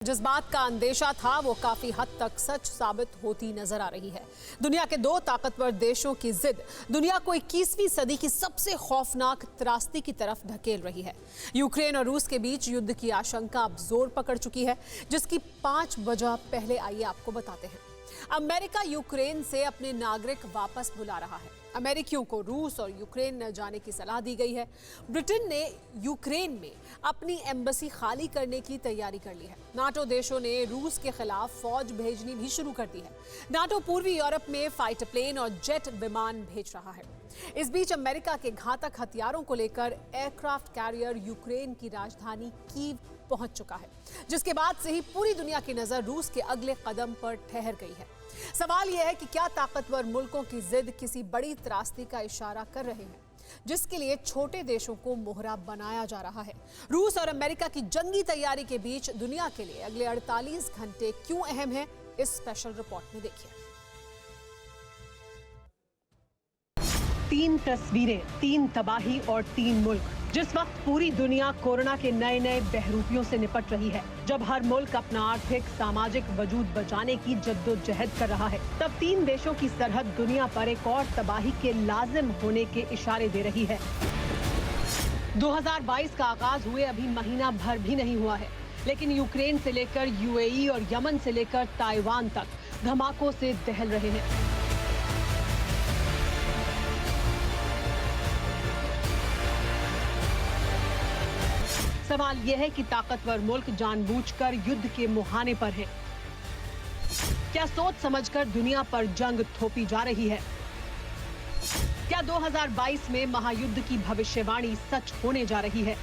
जिस बात का अंदेशा था वो काफी हद तक सच साबित होती नजर आ रही है। दुनिया के दो ताकतवर देशों की जिद दुनिया को 21वीं सदी की सबसे खौफनाक त्रासदी की तरफ धकेल रही है। यूक्रेन और रूस के बीच युद्ध की आशंका अब जोर पकड़ चुकी है, जिसकी 5 वजह पहले आइए आपको बताते हैं। अमेरिका यूक्रेन से अपने नागरिक वापस बुला रहा है। अमेरिकियों को रूस और यूक्रेन न जाने की सलाह दी गई है। ब्रिटेन ने यूक्रेन में अपनी एम्बेसी खाली करने की तैयारी कर ली है। नाटो देशों ने रूस के खिलाफ फौज भेजनी भी शुरू कर दी है। नाटो पूर्वी यूरोप में फाइटर प्लेन और जेट विमान भेज रहा है। इस बीच अमेरिका के घातक हथियारों को लेकर एयरक्राफ्ट कैरियर यूक्रेन की राजधानी कीव पहुंच चुका है, जिसके बाद से ही पूरी दुनिया की नजर रूस के अगले कदम पर ठहर गई है। सवाल यह है कि क्या ताकतवर मुल्कों की जिद किसी बड़ी त्रासदी का इशारा कर रहे हैं, जिसके लिए छोटे देशों को मोहरा बनाया जा रहा है। रूस और अमेरिका की जंगी तैयारी के बीच दुनिया के लिए अगले 48 घंटे क्यों अहम है, इस स्पेशल रिपोर्ट में देखिए। 3 तस्वीरें, 3 तबाही और 3 मुल्क। जिस वक्त पूरी दुनिया कोरोना के नए नए बहरूपियों से निपट रही है, जब हर मुल्क अपना आर्थिक सामाजिक वजूद बचाने की जद्दोजहद कर रहा है, तब 3 देशों की सरहद दुनिया पर एक और तबाही के लाजिम होने के इशारे दे रही है। 2022 का आगाज हुए अभी महीना भर भी नहीं हुआ है, लेकिन यूक्रेन से लेकर यूएई और यमन से लेकर ताइवान तक धमाकों से दहल रहे हैं। सवाल यह है कि ताकतवर मुल्क जानबूझकर युद्ध के मुहाने पर हैं। क्या सोच समझकर दुनिया पर जंग थोपी जा रही है? क्या 2022 में महायुद्ध की भविष्यवाणी सच होने जा रही है?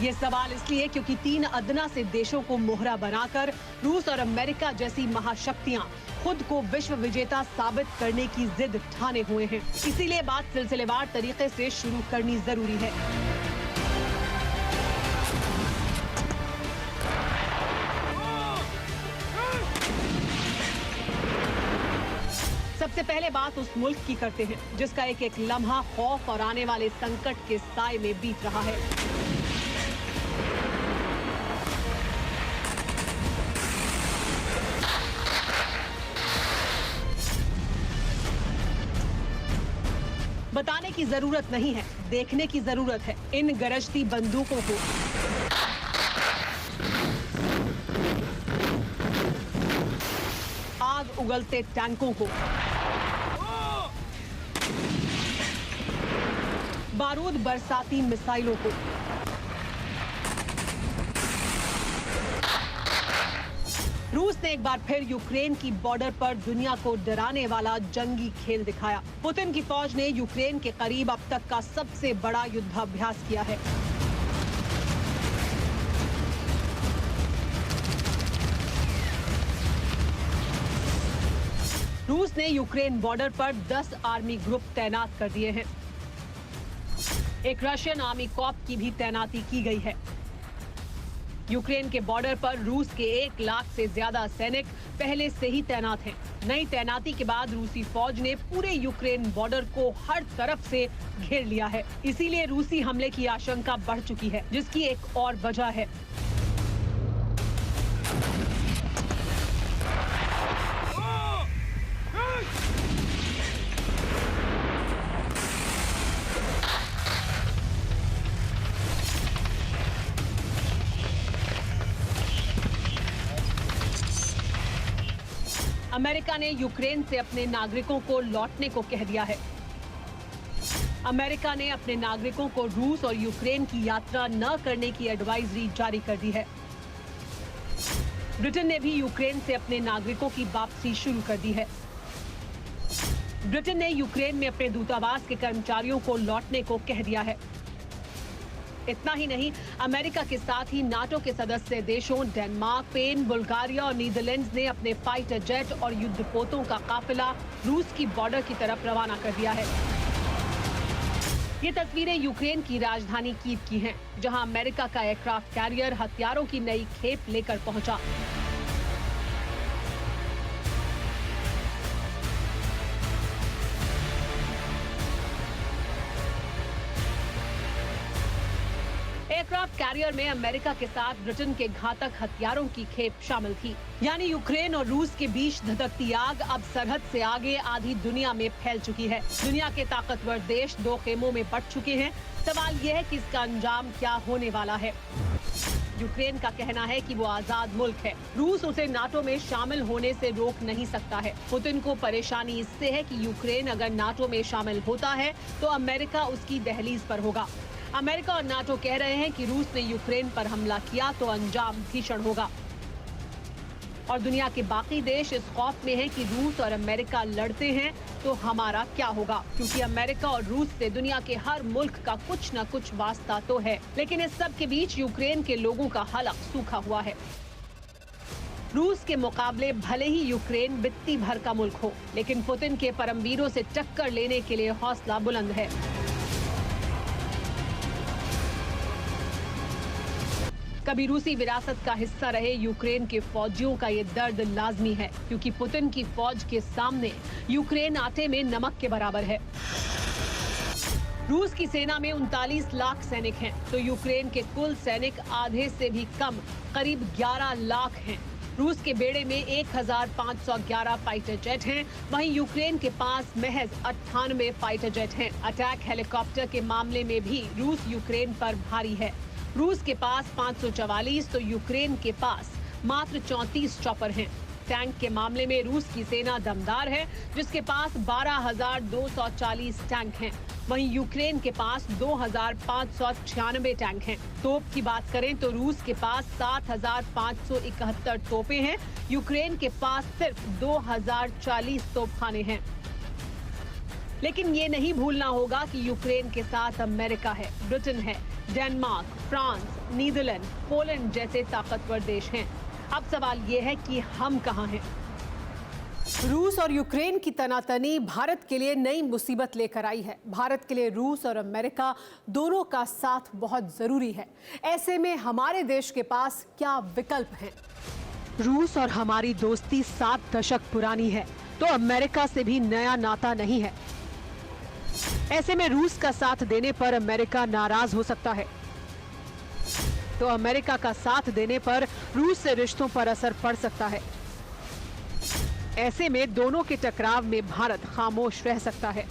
ये सवाल इसलिए क्योंकि 3 अदना से देशों को मोहरा बनाकर रूस और अमेरिका जैसी महाशक्तियां खुद को विश्व विजेता साबित करने की जिद ठाने हुए हैं। इसीलिए बात सिलसिलेवार तरीके से शुरू करनी जरूरी है। सबसे पहले बात उस मुल्क की करते हैं जिसका एक एक लम्हा खौफ और आने वाले संकट के साए में बीत रहा है। बताने की जरूरत नहीं है, देखने की जरूरत है इन गरजती बंदूकों को। आग उगलते टैंकों को, बारूद बरसाती मिसाइलों को, रूस ने एक बार फिर यूक्रेन की बॉर्डर पर दुनिया को डराने वाला जंगी खेल दिखाया। पुतिन की फौज ने यूक्रेन के करीब अब तक का सबसे बड़ा युद्धाभ्यास किया है। रूस ने यूक्रेन बॉर्डर पर 10 आर्मी ग्रुप तैनात कर दिए हैं। एक रशियन आर्मी कॉर्प की भी तैनाती की गई है। यूक्रेन के बॉर्डर पर रूस के 1 लाख से ज्यादा सैनिक पहले से ही तैनात हैं। नई तैनाती के बाद रूसी फौज ने पूरे यूक्रेन बॉर्डर को हर तरफ से घेर लिया है। इसीलिए रूसी हमले की आशंका बढ़ चुकी है, जिसकी एक और वजह है। अमेरिका ने यूक्रेन से अपने नागरिकों को लौटने को कह दिया है। अमेरिका ने अपने नागरिकों को रूस और यूक्रेन की यात्रा न करने की एडवाइजरी जारी कर दी है। ब्रिटेन ने भी यूक्रेन से अपने नागरिकों की वापसी शुरू कर दी है। ब्रिटेन ने यूक्रेन में अपने दूतावास के कर्मचारियों को लौटने को कह दिया है। इतना ही नहीं, अमेरिका के साथ ही नाटो के सदस्य देशों डेनमार्क, स्पेन, बुल्गारिया और नीदरलैंड्स ने अपने फाइटर जेट और युद्धपोतों का काफिला रूस की बॉर्डर की तरफ रवाना कर दिया है। ये तस्वीरें यूक्रेन की राजधानी कीव की हैं, जहां अमेरिका का एयरक्राफ्ट कैरियर हथियारों की नई खेप लेकर पहुंचा। एयरक्राफ्ट कैरियर में अमेरिका के साथ ब्रिटेन के घातक हथियारों की खेप शामिल थी। यानी यूक्रेन और रूस के बीच धधकती आग अब सरहद से आगे आधी दुनिया में फैल चुकी है। दुनिया के ताकतवर देश दो खेमों में बंट चुके हैं। सवाल यह है कि इसका अंजाम क्या होने वाला है। यूक्रेन का कहना है कि वो आजाद मुल्क है। रूस उसे नाटो में शामिल होने से रोक नहीं सकता है। पुतिन को परेशानी इससे है कि यूक्रेन अगर नाटो में शामिल होता है तो अमेरिका उसकी दहलीज पर होगा। अमेरिका और नाटो कह रहे हैं कि रूस ने यूक्रेन पर हमला किया तो अंजाम भीषण होगा। और दुनिया के बाकी देश इस खौफ में हैं कि रूस और अमेरिका लड़ते हैं तो हमारा क्या होगा, क्योंकि अमेरिका और रूस से दुनिया के हर मुल्क का कुछ न कुछ वास्ता तो है। लेकिन इस सब के बीच यूक्रेन के लोगों का हलक सूखा हुआ है। रूस के मुकाबले भले ही यूक्रेन बित्ती भर का मुल्क हो, लेकिन पुतिन के परमवीरों से टक्कर लेने के लिए हौसला बुलंद है। कभी रूसी विरासत का हिस्सा रहे यूक्रेन के फौजियों का ये दर्द लाजमी है, क्योंकि पुतिन की फौज के सामने यूक्रेन आटे में नमक के बराबर है। रूस की सेना में 39 लाख सैनिक हैं, तो यूक्रेन के कुल सैनिक आधे से भी कम, करीब 11 लाख हैं। रूस के बेड़े में 1511 फाइटर जेट हैं, वहीं यूक्रेन के पास महज 98 फाइटर जेट हैं। अटैक हेलीकॉप्टर के मामले में भी रूस यूक्रेन पर भारी है। रूस के पास 544 तो यूक्रेन के पास मात्र 34 चॉपर हैं। टैंक के मामले में रूस की सेना दमदार है, जिसके पास 12,240 टैंक हैं। वहीं यूक्रेन के पास 2,596 टैंक हैं। तोप की बात करें तो रूस के पास 7,571 तोपें हैं। यूक्रेन के पास सिर्फ 2,040 तोपखाने हैं। लेकिन ये नहीं भूलना होगा कि यूक्रेन के साथ अमेरिका है, ब्रिटेन है, डेनमार्क, फ्रांस, नीदरलैंड, पोलैंड जैसे ताकतवर देश हैं। अब सवाल ये है कि हम कहां हैं? रूस और यूक्रेन की तनातनी भारत के लिए नई मुसीबत लेकर आई है। भारत के लिए रूस और अमेरिका दोनों का साथ बहुत जरूरी है। ऐसे में हमारे देश के पास क्या विकल्प हैं? रूस और हमारी दोस्ती 7 दशक पुरानी है, तो अमेरिका से भी नया नाता नहीं है। ऐसे में रूस का साथ देने पर अमेरिका नाराज हो सकता है, तो अमेरिका का साथ देने पर रूस से रिश्तों पर असर पड़ सकता है। ऐसे में दोनों के टकराव में भारत खामोश रह सकता है।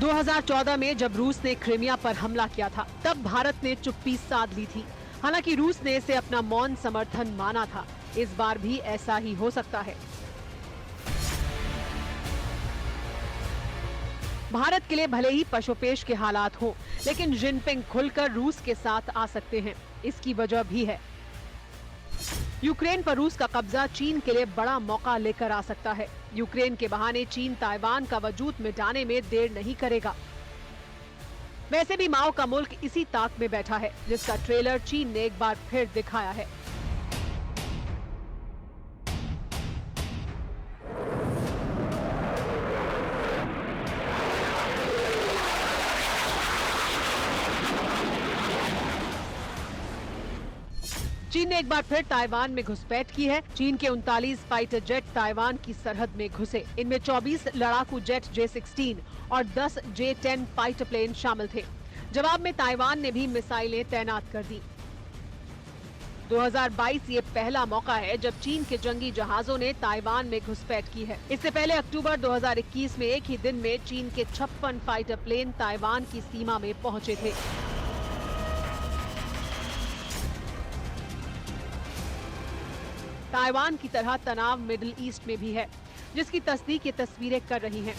2014 में जब रूस ने क्रीमिया पर हमला किया था, तब भारत ने चुप्पी साध ली थी। हालांकि रूस ने इसे अपना मौन समर्थन माना था। इस बार भी ऐसा ही हो सकता है। भारत के लिए भले ही पशुपेश के हालात हो, लेकिन जिनपिंग खुलकर रूस के साथ आ सकते हैं। इसकी वजह भी है। यूक्रेन पर रूस का कब्जा चीन के लिए बड़ा मौका लेकर आ सकता है। यूक्रेन के बहाने चीन ताइवान का वजूद मिटाने में देर नहीं करेगा। वैसे भी माओ का मुल्क इसी ताक में बैठा है, जिसका ट्रेलर चीन ने एक बार फिर दिखाया है। चीन ने एक बार फिर ताइवान में घुसपैठ की है। चीन के 39 फाइटर जेट ताइवान की सरहद में घुसे। इनमें 24 लड़ाकू जेट J-16 और 10 J-10 फाइटर प्लेन शामिल थे। जवाब में ताइवान ने भी मिसाइलें तैनात कर दी। 2022 ये पहला मौका है जब चीन के जंगी जहाजों ने ताइवान में घुसपैठ की है। इससे पहले अक्टूबर 2021 में एक ही दिन में चीन के 56 फाइटर प्लेन ताइवान की सीमा में पहुंचे थे। ताइवान की तरह तनाव मिडिल ईस्ट में भी है, जिसकी तस्दीक ये तस्वीरें कर रही हैं।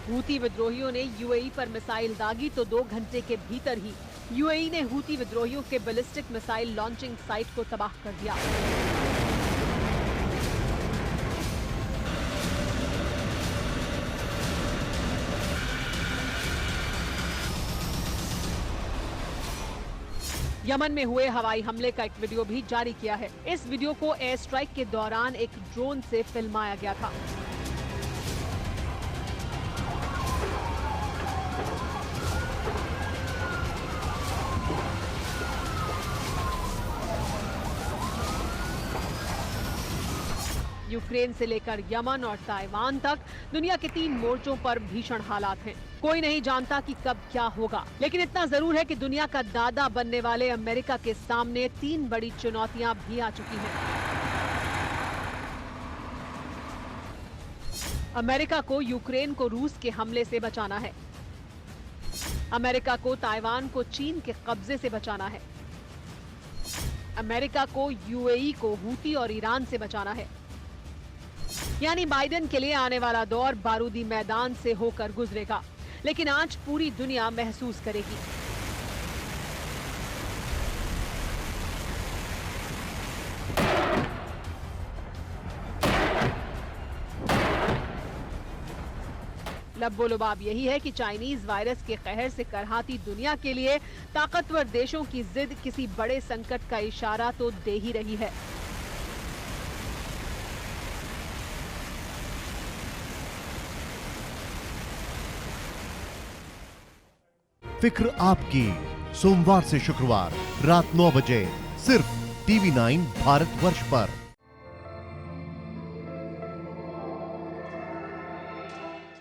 हूती विद्रोहियों ने यूएई पर मिसाइल दागी तो 2 घंटे के भीतर ही यूएई ने हूती विद्रोहियों के बैलिस्टिक मिसाइल लॉन्चिंग साइट को तबाह कर दिया। यमन में हुए हवाई हमले का एक वीडियो भी जारी किया है। इस वीडियो को एयर स्ट्राइक के दौरान एक ड्रोन से फिल्माया गया था। यूक्रेन से लेकर यमन और ताइवान तक दुनिया के 3 मोर्चों पर भीषण हालात हैं। कोई नहीं जानता कि कब क्या होगा, लेकिन इतना जरूर है कि दुनिया का दादा बनने वाले अमेरिका के सामने 3 बड़ी चुनौतियां भी आ चुकी हैं। अमेरिका को यूक्रेन को रूस के हमले से बचाना है। अमेरिका को ताइवान को चीन के कब्जे से बचाना है। अमेरिका को यूएई को हूती और ईरान से बचाना है। यानी बाइडेन के लिए आने वाला दौर बारूदी मैदान से होकर गुजरेगा, लेकिन आज पूरी दुनिया महसूस करेगी। लब्बो-लुबाब यही है कि चाइनीज वायरस के कहर से करहाती दुनिया के लिए ताकतवर देशों की जिद किसी बड़े संकट का इशारा तो दे ही रही है। फिक्र आपकी, सोमवार से शुक्रवार रात 9 बजे सिर्फ TV9 भारतवर्ष पर।